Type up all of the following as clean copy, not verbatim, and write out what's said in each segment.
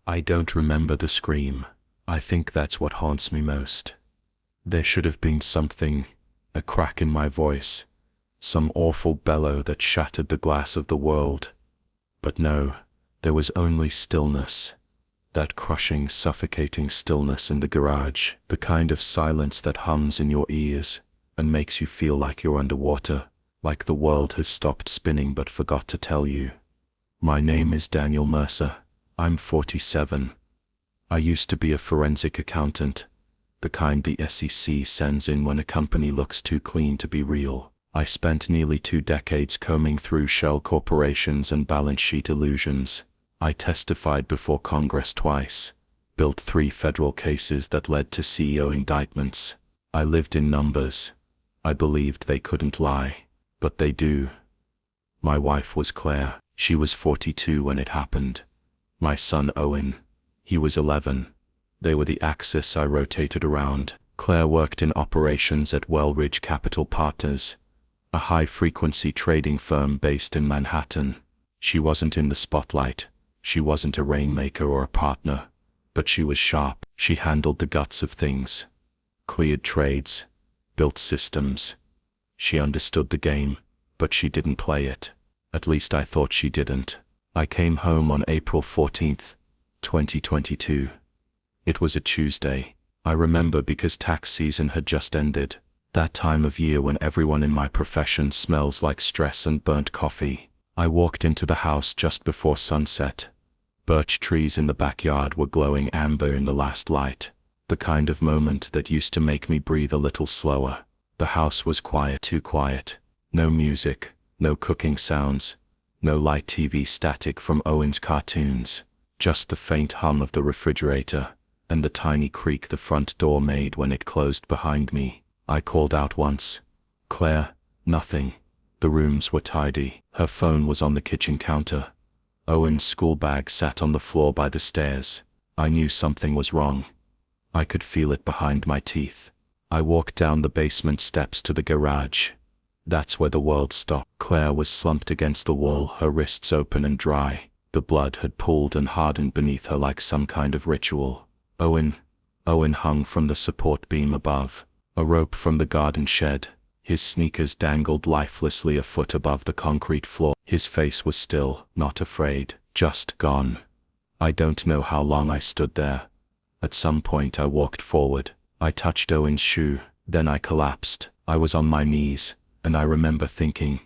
I don't remember the scream. I think that's what haunts me most. There should have been something, a crack in my voice, some awful bellow that shattered the glass of the world. But no, there was only stillness. That crushing, suffocating stillness in the garage, the kind of silence that hums in your ears and makes you feel like you're underwater, like the world has stopped spinning but forgot to tell you. My name is Daniel Mercer. I'm 47. I used to be a forensic accountant, the kind the SEC sends in when a company looks too clean to be real. I spent nearly 2 decades combing through shell corporations and balance sheet illusions. I testified before Congress twice, built 3 federal cases that led to CEO indictments. I lived in numbers. I believed they couldn't lie, but they do. My wife was Claire. She was 42 when it happened. My son Owen, he was 11. They were the axis I rotated around. Claire worked in operations at Wellridge Capital Partners, a high-frequency trading firm based in Manhattan. She wasn't in the spotlight. She wasn't a rainmaker or a partner, but she was sharp. She handled the guts of things, cleared trades, built systems. She understood the game, but she didn't play it. At least I thought she didn't. I came home on April 14th, 2022. It was a Tuesday. I remember because tax season had just ended. That time of year when everyone in my profession smells like stress and burnt coffee. I walked into the house just before sunset. Birch trees in the backyard were glowing amber in the last light, the kind of moment that used to make me breathe a little slower. The house was quiet, too quiet. No music, no cooking sounds, no light TV static from Owen's cartoons, just the faint hum of the refrigerator and the tiny creak the front door made when it closed behind me. I called out once. Claire, nothing. The rooms were tidy. Her phone was on the kitchen counter. Owen's school bag sat on the floor by the stairs. I knew something was wrong. I could feel it behind my teeth. I walked down the basement steps to the garage. That's where the world stopped. Claire was slumped against the wall, her wrists open and dry. The blood had pooled and hardened beneath her like some kind of ritual. Owen hung from the support beam above, a rope from the garden shed. His sneakers dangled lifelessly a foot above the concrete floor. His face was still, not afraid, just gone. I don't know how long I stood there. At some point I walked forward. I touched Owen's shoe, then I collapsed. I was on my knees, and I remember thinking,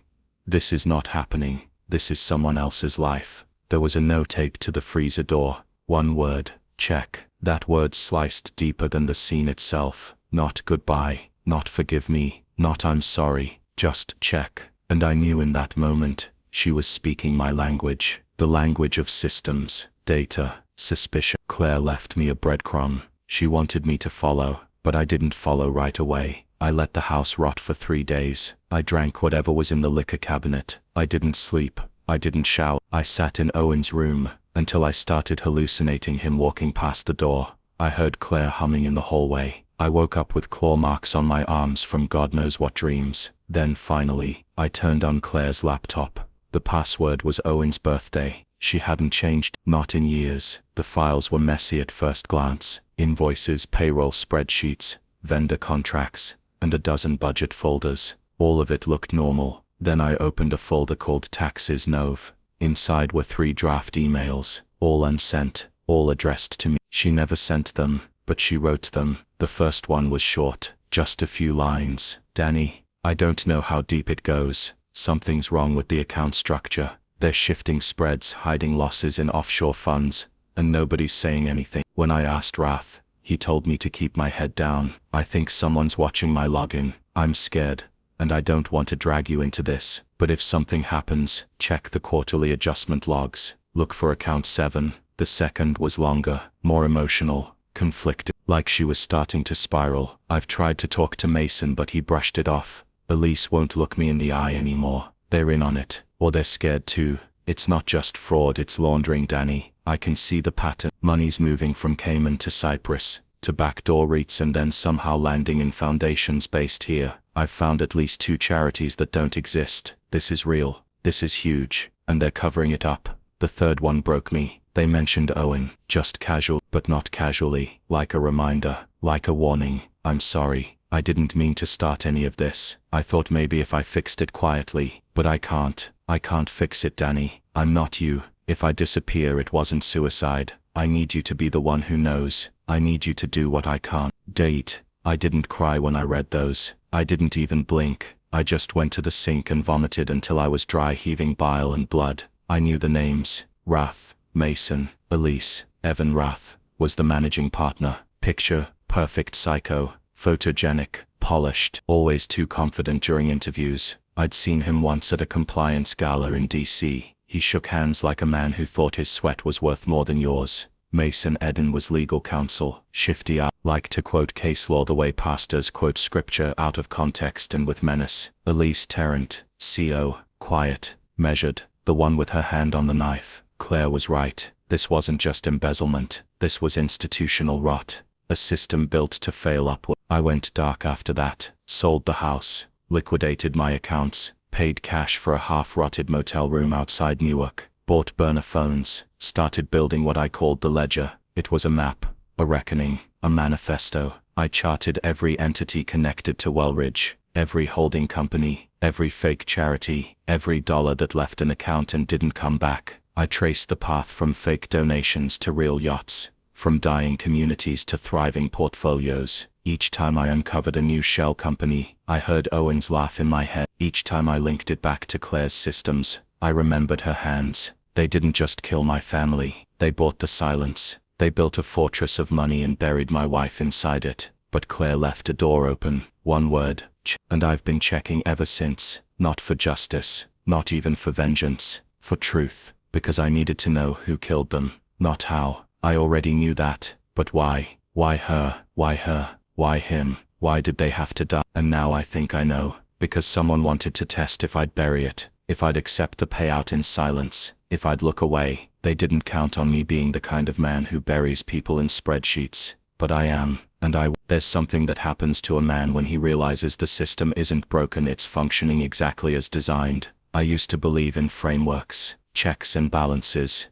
this is not happening, this is someone else's life. There was a note taped to the freezer door. One word, check. That word sliced deeper than the scene itself. Not goodbye, not forgive me, not I'm sorry, just check. And I knew in that moment, she was speaking my language, the language of systems, data, suspicion. Claire left me a breadcrumb. She wanted me to follow, but I didn't follow right away. I let the house rot for 3 days. I drank whatever was in the liquor cabinet. I didn't sleep. I didn't shower. I sat in Owen's room until I started hallucinating him walking past the door. I heard Claire humming in the hallway. I woke up with claw marks on my arms from God knows what dreams. Then finally, I turned on Claire's laptop. The password was Owen's birthday. She hadn't changed, not in years. The files were messy at first glance. Invoices, payroll spreadsheets, vendor contracts, and a dozen budget folders. All of it looked normal. Then I opened a folder called Taxes Nov. Inside were 3 draft emails, all unsent, all addressed to me. She never sent them, but she wrote them. The first one was short, just a few lines. Danny, I don't know how deep it goes. Something's wrong with the account structure. They're shifting spreads, hiding losses in offshore funds, and nobody's saying anything. When I asked Rath, he told me to keep my head down. I think someone's watching my login. I'm scared, and I don't want to drag you into this. But if something happens, check the quarterly adjustment logs. Look for account 7. The second was longer, more emotional, conflicted, like she was starting to spiral. I've tried to talk to Mason, but he brushed it off. Elise won't look me in the eye anymore. They're in on it, or they're scared too. It's not just fraud, it's laundering, Danny. I can see the pattern. Money's moving from Cayman to Cyprus, to backdoor REITs and then somehow landing in foundations based here. I've found at least 2 charities that don't exist. This is real. This is huge. And they're covering it up. The third one broke me. They mentioned Owen, just casual, but not casually, like a reminder, like a warning. I'm sorry, I didn't mean to start any of this. I thought maybe if I fixed it quietly, but I can't. I can't fix it, Danny. I'm not you. If I disappear, it wasn't suicide. I need you to be the one who knows. I need you to do what I can't. Date. I didn't cry when I read those. I didn't even blink. I just went to the sink and vomited until I was dry, heaving bile and blood. I knew the names. Rath, Mason, Elise. Evan Rath was the managing partner. Picture, perfect psycho, photogenic, polished, always too confident during interviews. I'd seen him once at a compliance gala in DC. He shook hands like a man who thought his sweat was worth more than yours. Mason Eden was legal counsel, shifty, liked to quote case law the way pastors quote scripture out of context and with menace. Elise Tarrant, CO, quiet, measured, the one with her hand on the knife. Claire was right. This wasn't just embezzlement. This was institutional rot. A system built to fail upward. I went dark after that, sold the house, liquidated my accounts, paid cash for a half-rotted motel room outside Newark, bought burner phones, started building what I called the ledger. It was a map, a reckoning, a manifesto. I charted every entity connected to Wellridge, every holding company, every fake charity, every dollar that left an account and didn't come back. I traced the path from fake donations to real yachts, from dying communities to thriving portfolios. Each time I uncovered a new shell company, I heard Owen's laugh in my head. Each time I linked it back to Claire's systems, I remembered her hands. They didn't just kill my family, they bought the silence. They built a fortress of money and buried my wife inside it. But Claire left a door open, one word, and I've been checking ever since. Not for justice, not even for vengeance, for truth, because I needed to know who killed them, not how. I already knew that, but why? Why her? Why her? Why him? Why did they have to die? And now I think I know, because someone wanted to test if I'd bury it, if I'd accept the payout in silence, if I'd look away. They didn't count on me being the kind of man who buries people in spreadsheets, but I am, and there's something that happens to a man when he realizes the system isn't broken, it's functioning exactly as designed. I used to believe in frameworks, checks and balances.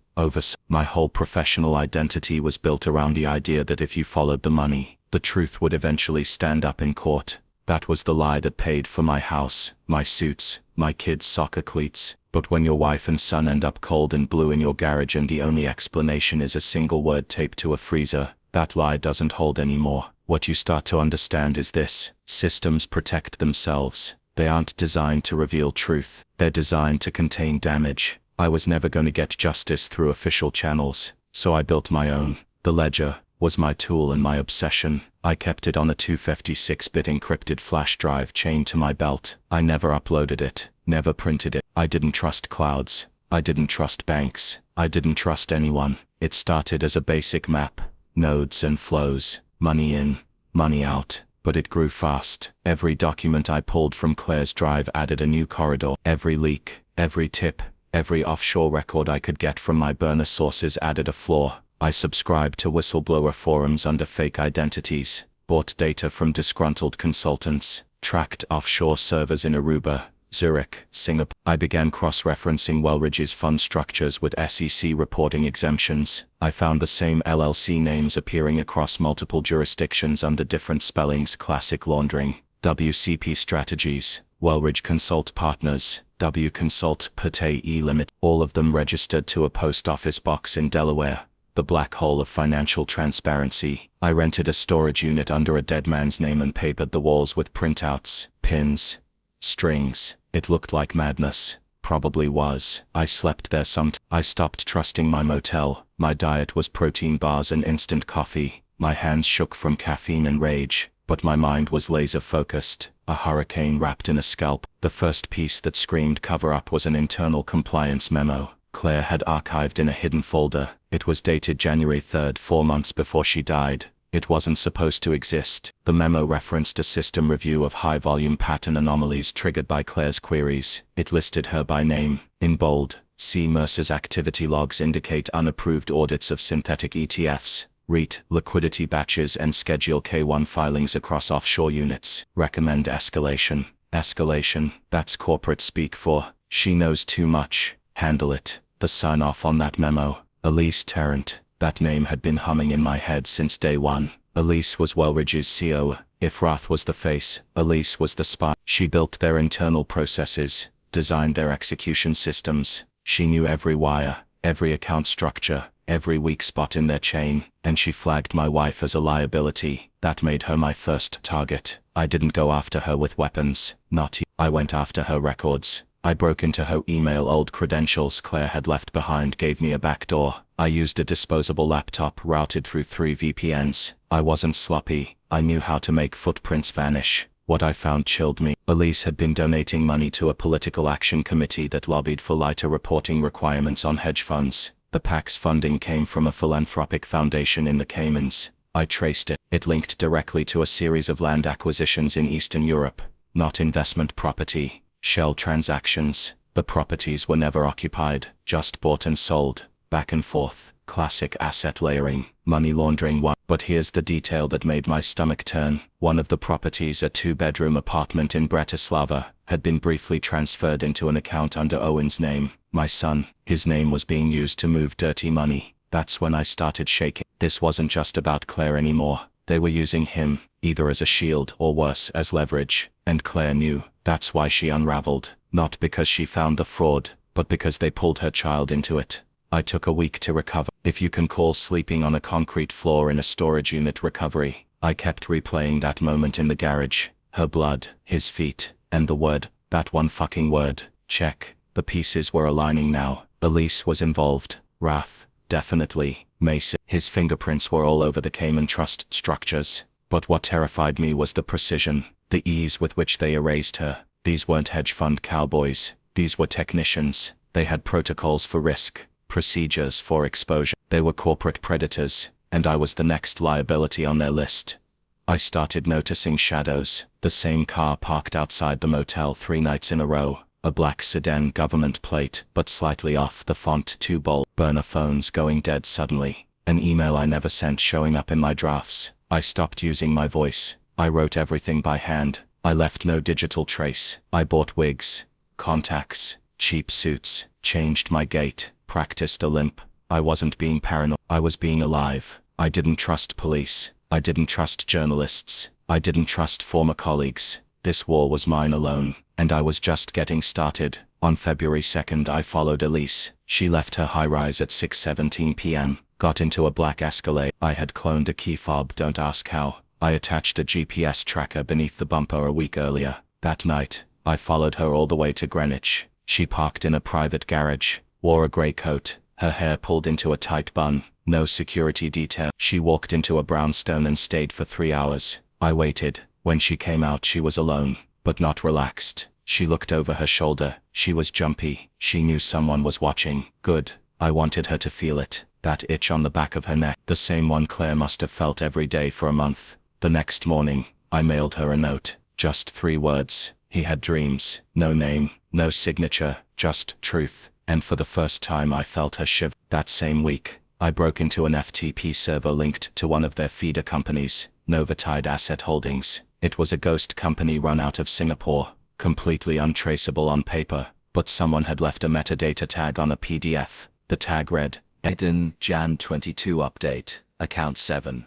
My whole professional identity was built around the idea that if you followed the money, the truth would eventually stand up in court. That was the lie that paid for my house, my suits, my kids' soccer cleats. But when your wife and son end up cold and blue in your garage and the only explanation is a single word taped to a freezer, that lie doesn't hold anymore. What you start to understand is this: systems protect themselves. They aren't designed to reveal truth. They're designed to contain damage. I was never going to get justice through official channels, so I built my own. The ledger was my tool and my obsession. I kept it on a 256-bit encrypted flash drive chained to my belt. I never uploaded it, never printed it. I didn't trust clouds. I didn't trust banks. I didn't trust anyone. It started as a basic map, nodes and flows, money in, money out. But it grew fast. Every document I pulled from Claire's drive added a new corridor. Every leak, every tip, every offshore record I could get from my burner sources added a flaw. I subscribed to whistleblower forums under fake identities, bought data from disgruntled consultants, tracked offshore servers in Aruba, Zurich, Singapore. I began cross-referencing Wellridge's fund structures with SEC reporting exemptions. I found the same LLC names appearing across multiple jurisdictions under different spellings: Classic Laundering, WCP Strategies, Wellridge Consult Partners, W Consult Pate E Limit, all of them registered to a post office box in Delaware. The black hole of financial transparency. I rented a storage unit under a dead man's name and papered the walls with printouts, pins, strings. It looked like madness. Probably was. I slept there I stopped trusting my motel. My diet was protein bars and instant coffee. My hands shook from caffeine and rage, but my mind was laser-focused. A hurricane wrapped in a scalp. The first piece that screamed cover-up was an internal compliance memo Claire had archived in a hidden folder. It was dated January 3rd, 4 months before she died. It wasn't supposed to exist. The memo referenced a system review of high-volume pattern anomalies triggered by Claire's queries. It listed her by name, in bold. C. Mercer's activity logs indicate unapproved audits of synthetic ETFs, REIT, liquidity batches and Schedule K1 filings across offshore units. Recommend escalation. Escalation, that's corporate speak for, she knows too much. Handle it. The sign-off on that memo Elise Tarrant. That name had been humming in my head since day one. Elise was Wellridge's CO. If Roth was the face, Elise was the spy. She built their internal processes, designed their execution systems. She knew every wire, every account structure, every weak spot in their chain, and she flagged my wife as a liability. That made her my first target. I didn't go after her with weapons, not I went after her records. I broke into her email. Old credentials Claire had left behind gave me a backdoor. I used a disposable laptop routed through 3 VPNs. I wasn't sloppy. I knew how to make footprints vanish. What I found chilled me. Elise had been donating money to a political action committee that lobbied for lighter reporting requirements on hedge funds. The PAC's funding came from a philanthropic foundation in the Caymans. I traced it. It linked directly to a series of land acquisitions in Eastern Europe. Not investment property. Shell transactions. The properties were never occupied, just bought and sold, back and forth. Classic asset layering, money laundering. But here's the detail that made my stomach turn. One of the properties, a 2-bedroom apartment in Bratislava, had been briefly transferred into an account under Owen's name, my son. His name was being used to move dirty money. That's when I started shaking. This wasn't just about Claire anymore. They were using him, either as a shield or worse, as leverage. And Claire knew. That's why she unraveled. Not because she found the fraud, but because they pulled her child into it. I took a week to recover, if you can call sleeping on a concrete floor in a storage unit recovery. I kept replaying that moment in the garage. Her blood, his feet, and the word, that one fucking word, check. The pieces were aligning now. Elise was involved. Wrath, definitely. Mason, his fingerprints were all over the Cayman Trust structures. But what terrified me was the precision, the ease with which they erased her. These weren't hedge fund cowboys. These were technicians. They had protocols for risk, procedures for exposure. They were corporate predators, and I was the next liability on their list. I started noticing shadows. The same car parked outside the motel 3 nights in a row. A black sedan, government plate, but slightly off. The font too bold. Burner phones going dead suddenly. An email I never sent showing up in my drafts. I stopped using my voice. I wrote everything by hand. I left no digital trace. I bought wigs, contacts, cheap suits, changed my gait, practiced a limp. I wasn't being paranoid. I was being alive. I didn't trust police. I didn't trust journalists. I didn't trust former colleagues. This war was mine alone, and I was just getting started. On February 2nd I followed Elise. She left her high-rise at 6:17 p.m., got into a black Escalade. I had cloned a key fob, don't ask how. I attached a GPS tracker beneath the bumper a week earlier. That night, I followed her all the way to Greenwich. She parked in a private garage, wore a grey coat, her hair pulled into a tight bun, no security detail. She walked into a brownstone and stayed for 3 hours. I waited. When she came out she was alone, but not relaxed. She looked over her shoulder. She was jumpy. She knew someone was watching. Good. I wanted her to feel it. That itch on the back of her neck. The same one Claire must have felt every day for a month. The next morning, I mailed her a note. Just 3 words. He had dreams. No name, no signature, just truth. And for the first time I felt her shiver. That same week, I broke into an FTP server linked to one of their feeder companies, Novatide Asset Holdings. It was a ghost company run out of Singapore, completely untraceable on paper, but someone had left a metadata tag on a PDF. The tag read, Eden, Jan 22 update, account 7.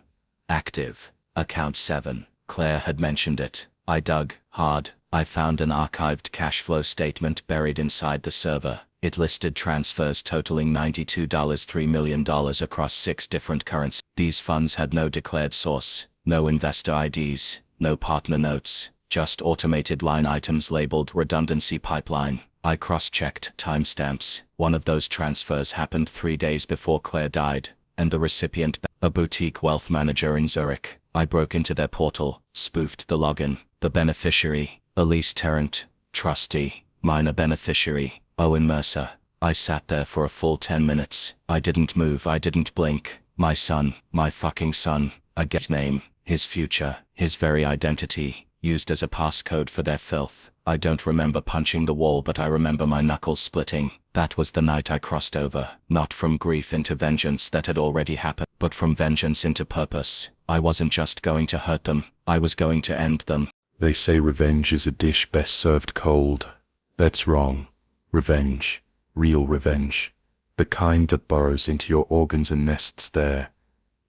Active. Account 7. Claire had mentioned it. I dug hard. I found an archived cash flow statement buried inside the server. It listed transfers totaling $92.3 million across 6 different currencies. These funds had no declared source, no investor IDs, no partner notes, just automated line items labeled redundancy pipeline. I cross-checked timestamps. One of those transfers happened 3 days before Claire died, and the recipient, a boutique wealth manager in Zurich. I broke into their portal, spoofed the login. The beneficiary, Elise Tarrant. Trustee, minor beneficiary, Owen Mercer. I sat there for a full 10 minutes. I didn't move, I didn't blink. My son, my fucking son. I get his name, his future, his very identity, used as a passcode for their filth. I don't remember punching the wall, but I remember my knuckles splitting. That was the night I crossed over, not from grief into vengeance that had already happened, but from vengeance into purpose. I wasn't just going to hurt them, I was going to end them. They say revenge is a dish best served cold. That's wrong. Revenge, real revenge, The kind that burrows into your organs and nests there,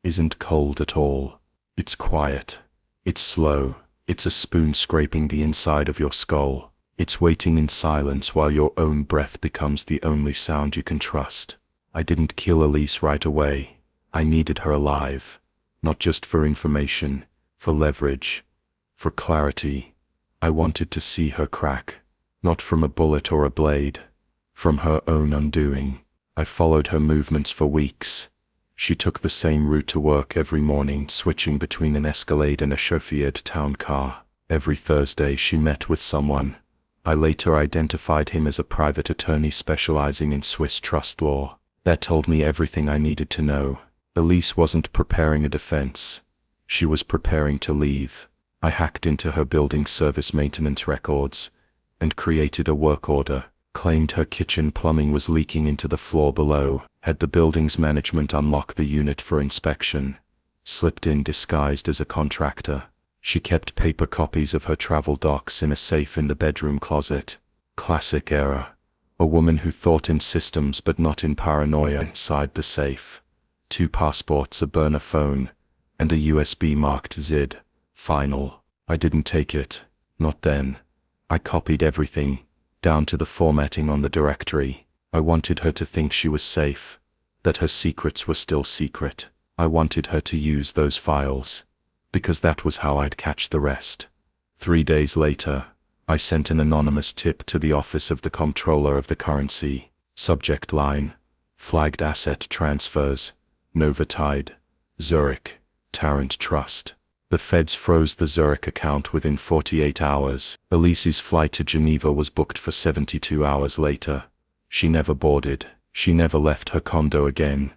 isn't cold at all. It's quiet. It's slow. It's a spoon scraping the inside of your skull. It's waiting in silence while your own breath becomes the only sound you can trust. I didn't kill Elise right away. I needed her alive. Not just for information, for leverage, for clarity. I wanted to see her crack. Not from a bullet or a blade. From her own undoing. I followed her movements for weeks. She took the same route to work every morning, switching between an Escalade and a chauffeured town car. Every Thursday she met with someone. I later identified him as a private attorney specializing in Swiss trust law. That told me everything I needed to know. Elise wasn't preparing a defense. She was preparing to leave. I hacked into her building service maintenance records and created a work order. Claimed her kitchen plumbing was leaking into the floor below, had the building's management unlock the unit for inspection. Slipped in disguised as a contractor. She kept paper copies of her travel docs in a safe in the bedroom closet. Classic era. A woman who thought in systems but not in paranoia inside the safe. 2 passports, a burner phone, and a USB-marked ZID. Final. I didn't take it. Not then. I copied everything, down to the formatting on the directory. I wanted her to think she was safe, that her secrets were still secret. I wanted her to use those files, because that was how I'd catch the rest. 3 days later, I sent an anonymous tip to the office of the comptroller of the currency. Subject line: flagged asset transfers, Novatide, Zurich, Tarrant Trust. The feds froze the Zurich account within 48 hours. Elise's flight to Geneva was booked for 72 hours later. She never boarded. She never left her condo again.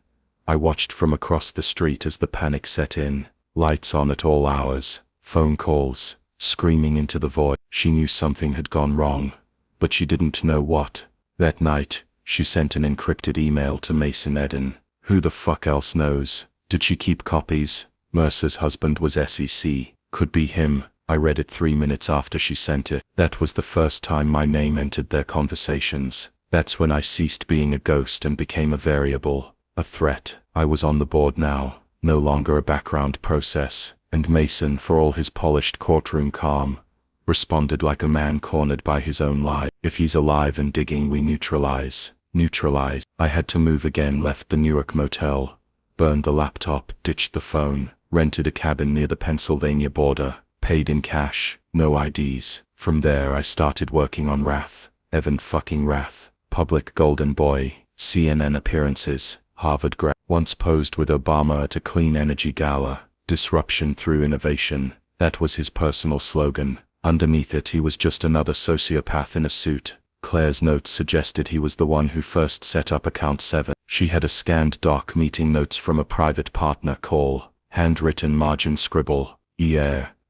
I watched from across the street as the panic set in. Lights on at all hours. Phone calls. Screaming into the void. She knew something had gone wrong, but she didn't know what. That night, she sent an encrypted email to Mason Eden. Who the fuck else knows? Did she keep copies? Mercer's husband was SEC. Could be him. I read it 3 minutes after she sent it. That was the first time my name entered their conversations. That's when I ceased being a ghost and became a variable, a threat. I was on the board now, no longer a background process, and Mason, for all his polished courtroom calm, responded like a man cornered by his own lie. If he's alive and digging, we neutralize. Neutralize. I had to move again, left the Newark motel, burned the laptop, ditched the phone, rented a cabin near the Pennsylvania border, paid in cash, no IDs. From there I started working on Wrath, Evan fucking Wrath, public golden boy, CNN appearances, Harvard grad, once posed with Obama at a clean energy gala, disruption through innovation. That was his personal slogan. Underneath it he was just another sociopath in a suit. Claire's notes suggested he was the one who first set up account 7. She had a scanned doc meeting notes from a private partner call. Handwritten margin scribble,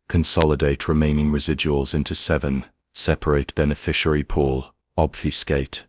consolidate remaining residuals into 7, separate beneficiary pool, obfuscate,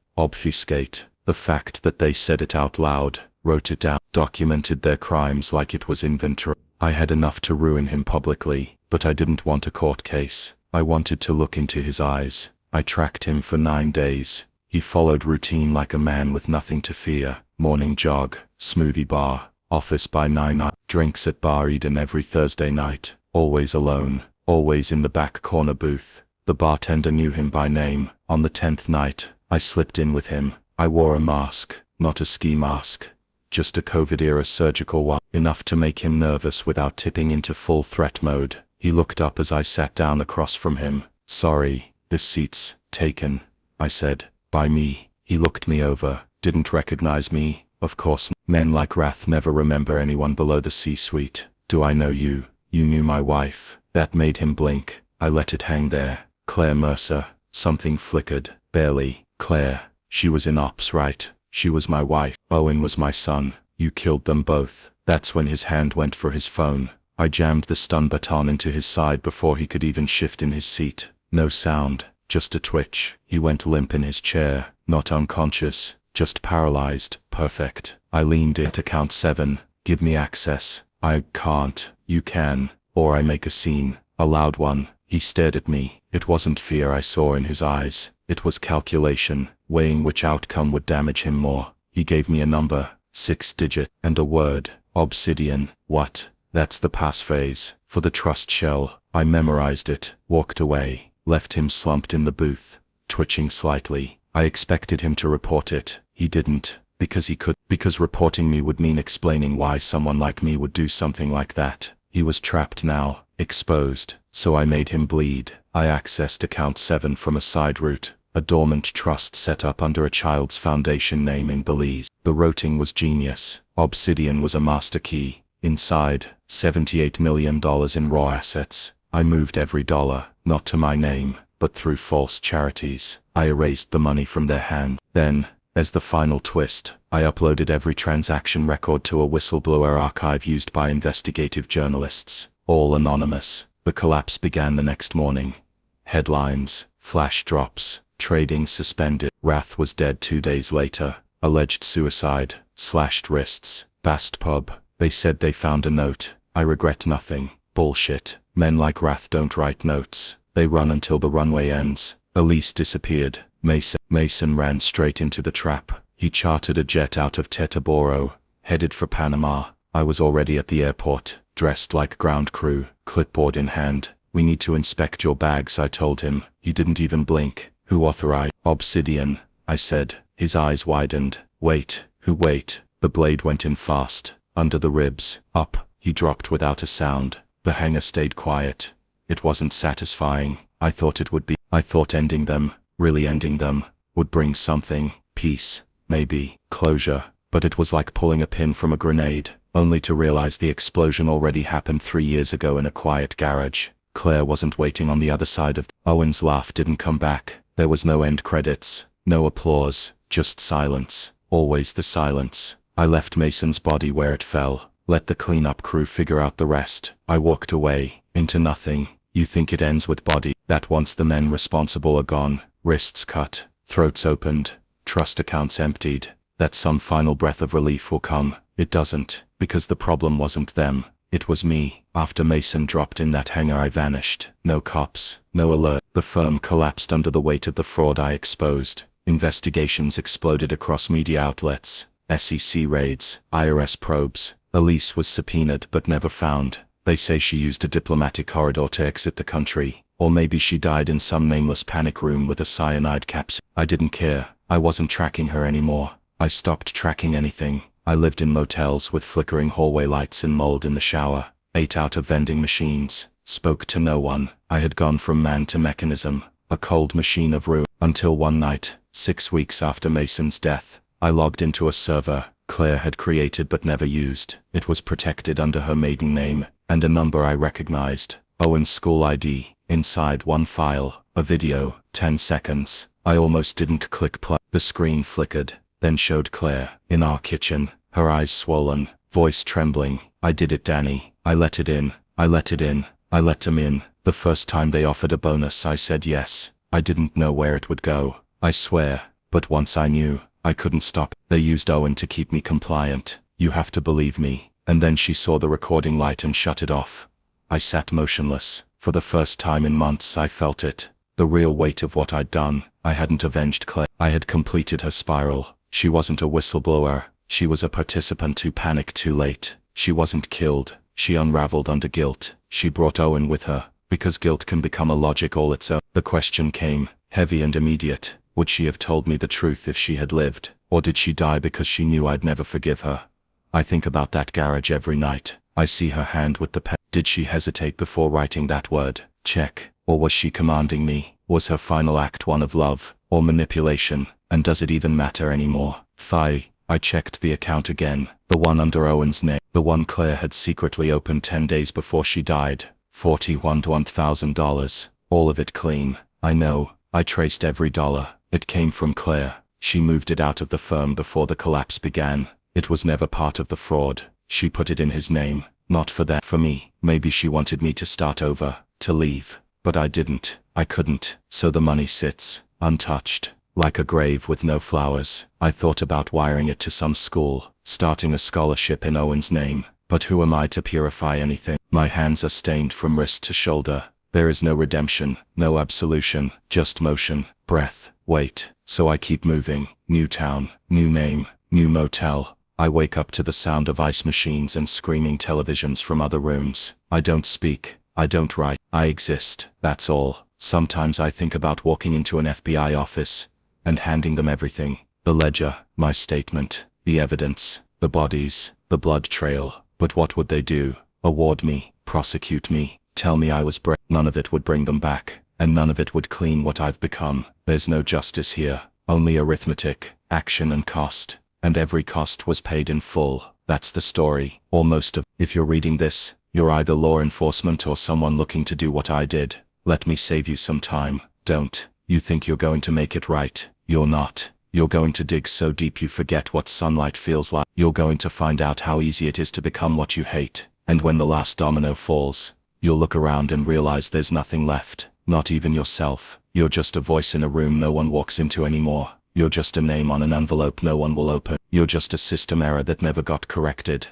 the fact that they said it out loud, wrote it down, documented their crimes like it was inventory. I had enough to ruin him publicly, but I didn't want a court case. I wanted to look into his eyes. I tracked him for 9 days. He followed routine like a man with nothing to fear. Morning jog, smoothie bar, office by 9, drinks at Bar Eden every Thursday night, always alone, always in the back corner booth. The bartender knew him by name. On the 10th night, I slipped in with him. I wore a mask, not a ski mask, just a COVID-era surgical one, enough to make him nervous without tipping into full threat mode. He looked up as I sat down across from him. Sorry, this seat's taken, I said. By me. He looked me over, didn't recognize me. Of course, men like Wrath never remember anyone below the C-suite. Do I know you? You knew my wife. That made him blink. I let it hang there. Claire Mercer. Something flickered. Barely. Claire. She was in ops, right? She was my wife. Owen was my son. You killed them both. That's when his hand went for his phone. I jammed the stun baton into his side before he could even shift in his seat. No sound. Just a twitch. He went limp in his chair. Not unconscious. Just paralyzed. Perfect. I leaned in to count 7. Give me access. I can't. You can. Or I make a scene. A loud one. He stared at me. It wasn't fear I saw in his eyes. It was calculation, weighing which outcome would damage him more. He gave me a number, 6-digit, and a word, obsidian. What? That's the passphrase for the trust shell. I memorized it, walked away, left him slumped in the booth, twitching slightly. I expected him to report it. He didn't, because he could, because reporting me would mean explaining why someone like me would do something like that. He was trapped now, exposed, so I made him bleed. I accessed account 7 from a side route, a dormant trust set up under a child's foundation name in Belize. The routing was genius. Obsidian was a master key. Inside, $78 million in raw assets. I moved every dollar, not to my name, but through false charities. I erased the money from their hand. Then, as the final twist, I uploaded every transaction record to a whistleblower archive used by investigative journalists, all anonymous. The collapse began the next morning. Headlines, flash drops, trading suspended. Rath was dead 2 days later. Alleged suicide, slashed wrists. Bast pub. They said they found a note. I regret nothing. Bullshit. Men like Rath don't write notes. They run until the runway ends. Elise disappeared. Mason ran straight into the trap. He chartered a jet out of Teterboro, headed for Panama. I was already at the airport, dressed like ground crew, clipboard in hand. We need to inspect your bags, I told him. He didn't even blink. Who authorized? Obsidian, I said. His eyes widened. Wait. Who? Wait. The blade went in fast. Under the ribs. Up. He dropped without a sound. The hanger stayed quiet. It wasn't satisfying. I thought it would be. I thought ending them, really ending them, would bring something. Peace. Maybe. Closure. But it was like pulling a pin from a grenade, only to realize the explosion already happened 3 years ago in a quiet garage. Claire wasn't waiting on the other side of. Owen's laugh didn't come back. There was no end credits. No applause. Just silence. Always the silence. I left Mason's body where it fell. Let the cleanup crew figure out the rest. I walked away, into nothing. You think it ends with body? That once the men responsible are gone, wrists cut, throats opened, trust accounts emptied, that some final breath of relief will come. It doesn't, because the problem wasn't them. It was me. After Mason dropped in that hangar, I vanished. No cops, no alert. The firm collapsed under the weight of the fraud I exposed. Investigations exploded across media outlets. SEC raids, IRS probes. Elise was subpoenaed but never found. They say she used a diplomatic corridor to exit the country. Or maybe she died in some nameless panic room with a cyanide capsule. I didn't care. I wasn't tracking her anymore. I stopped tracking anything. I lived in motels with flickering hallway lights and mold in the shower. Ate out of vending machines. Spoke to no one. I had gone from man to mechanism. A cold machine of ruin. Until one night, 6 weeks after Mason's death, I logged into a server Claire had created but never used. It was protected under her maiden name, and a number I recognized. Owen's school ID. Inside one file, a video, 10 seconds. I almost didn't click play. The screen flickered, then showed Claire, in our kitchen, her eyes swollen, voice trembling. I did it, Danny. I let it in. I let it in. I let them in. The first time they offered a bonus, I said yes. I didn't know where it would go, I swear. But once I knew, I couldn't stop. They used Owen to keep me compliant. You have to believe me. And then she saw the recording light and shut it off. I sat motionless. For the first time in months I felt it. The real weight of what I'd done. I hadn't avenged Claire. I had completed her spiral. She wasn't a whistleblower. She was a participant who panicked too late. She wasn't killed. She unraveled under guilt. She brought Owen with her. Because guilt can become a logic all its own. The question came, heavy and immediate. Would she have told me the truth if she had lived? Or did she die because she knew I'd never forgive her? I think about that garage every night. I see her hand with the pen. Did she hesitate before writing that word? Check. Or was she commanding me? Was her final act one of love, or manipulation? And does it even matter anymore? I checked the account again. The one under Owen's name. The one Claire had secretly opened 10 days before she died. $41 to $1,000. All of it clean. I know. I traced every dollar. It came from Claire. She moved it out of the firm before the collapse began. It was never part of the fraud. She put it in his name. Not for that. For me. Maybe she wanted me to start over, to leave. But I didn't. I couldn't. So the money sits, untouched, like a grave with no flowers. I thought about wiring it to some school, starting a scholarship in Owen's name. But who am I to purify anything? My hands are stained from wrist to shoulder. There is no redemption, no absolution, just motion, breath, weight. So I keep moving. New town, new name, New motel. I wake up to the sound of ice machines and screaming televisions from other rooms. I don't speak. I don't write. I exist. That's all. Sometimes I think about walking into an FBI office and handing them everything. The ledger, my statement, the evidence, the bodies, the blood trail. But what would they do? Award me, prosecute me, tell me I was brave. None of it would bring them back, and none of it would clean what I've become. There's no justice here, only arithmetic, action and cost. And every cost was paid in full. That's the story, or most of. If you're reading this, you're either law enforcement or someone looking to do what I did. Let me save you some time. Don't. You think you're going to make it right. You're not. You're going to dig so deep you forget what sunlight feels like. You're going to find out how easy it is to become what you hate. And when the last domino falls, you'll look around and realize there's nothing left. Not even yourself. You're just a voice in a room no one walks into anymore. You're just a name on an envelope no one will open. You're just a system error that never got corrected.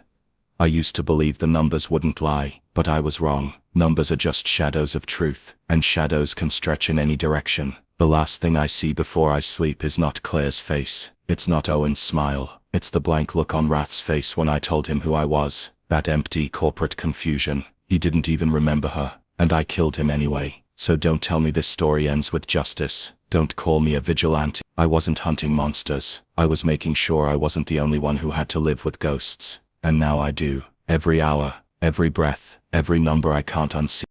I used to believe the numbers wouldn't lie, but I was wrong. Numbers are just shadows of truth, and shadows can stretch in any direction. The last thing I see before I sleep is not Claire's face. It's not Owen's smile. It's the blank look on Rath's face when I told him who I was. That empty corporate confusion. He didn't even remember her, and I killed him anyway. So don't tell me this story ends with justice. Don't call me a vigilante. I wasn't hunting monsters. I was making sure I wasn't the only one who had to live with ghosts. And now I do. Every hour, every breath, every number I can't unsee.